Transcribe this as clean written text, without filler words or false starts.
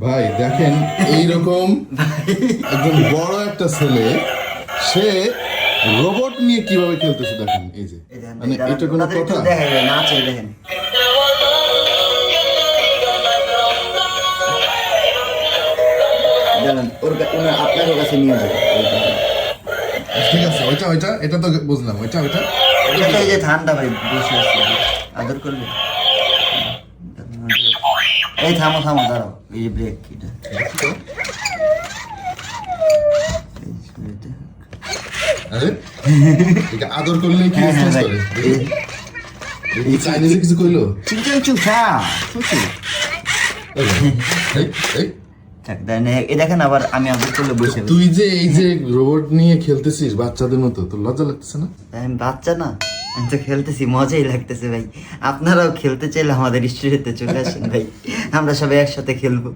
ভাই দেখেন এইরকম একজন বড় একটা ছেলে সে রোবট নিয়ে কিভাবে খেলতেছে দেখেন এই যে মানে এটা কোনো কথা দেখেন নাচে দেখেন আপনার কাছে নিয়ে যাবে ঠিক আছে ওইটা এটা তো বুঝলাম ওইটা এই যে ঠান্ডা ভাই বসে আছে আদর করবে এই থামো দাঁড়াও এই যে ব্রেক এটা আরে এটা আদর করলে কি রেসপন্স করে এই চাইনিজে কিছু কইলো চিংচু হ্যাঁ শুনছি এই এই দেখেন আবার আমি আদর করলে বসে তুই যে এই যে রোবট নিয়ে খেলতেছিস বাচ্চাদের মতো তোর লজ্জা লাগতেছে না আমি বাচ্চা না আমি তো খেলতেছি মজাই লাগতেছে ভাই আপনারাও খেলতে চাইলে আমাদের স্টুডিওতে চলে আসেন ভাই আমরা সবাই একসাথে খেলবো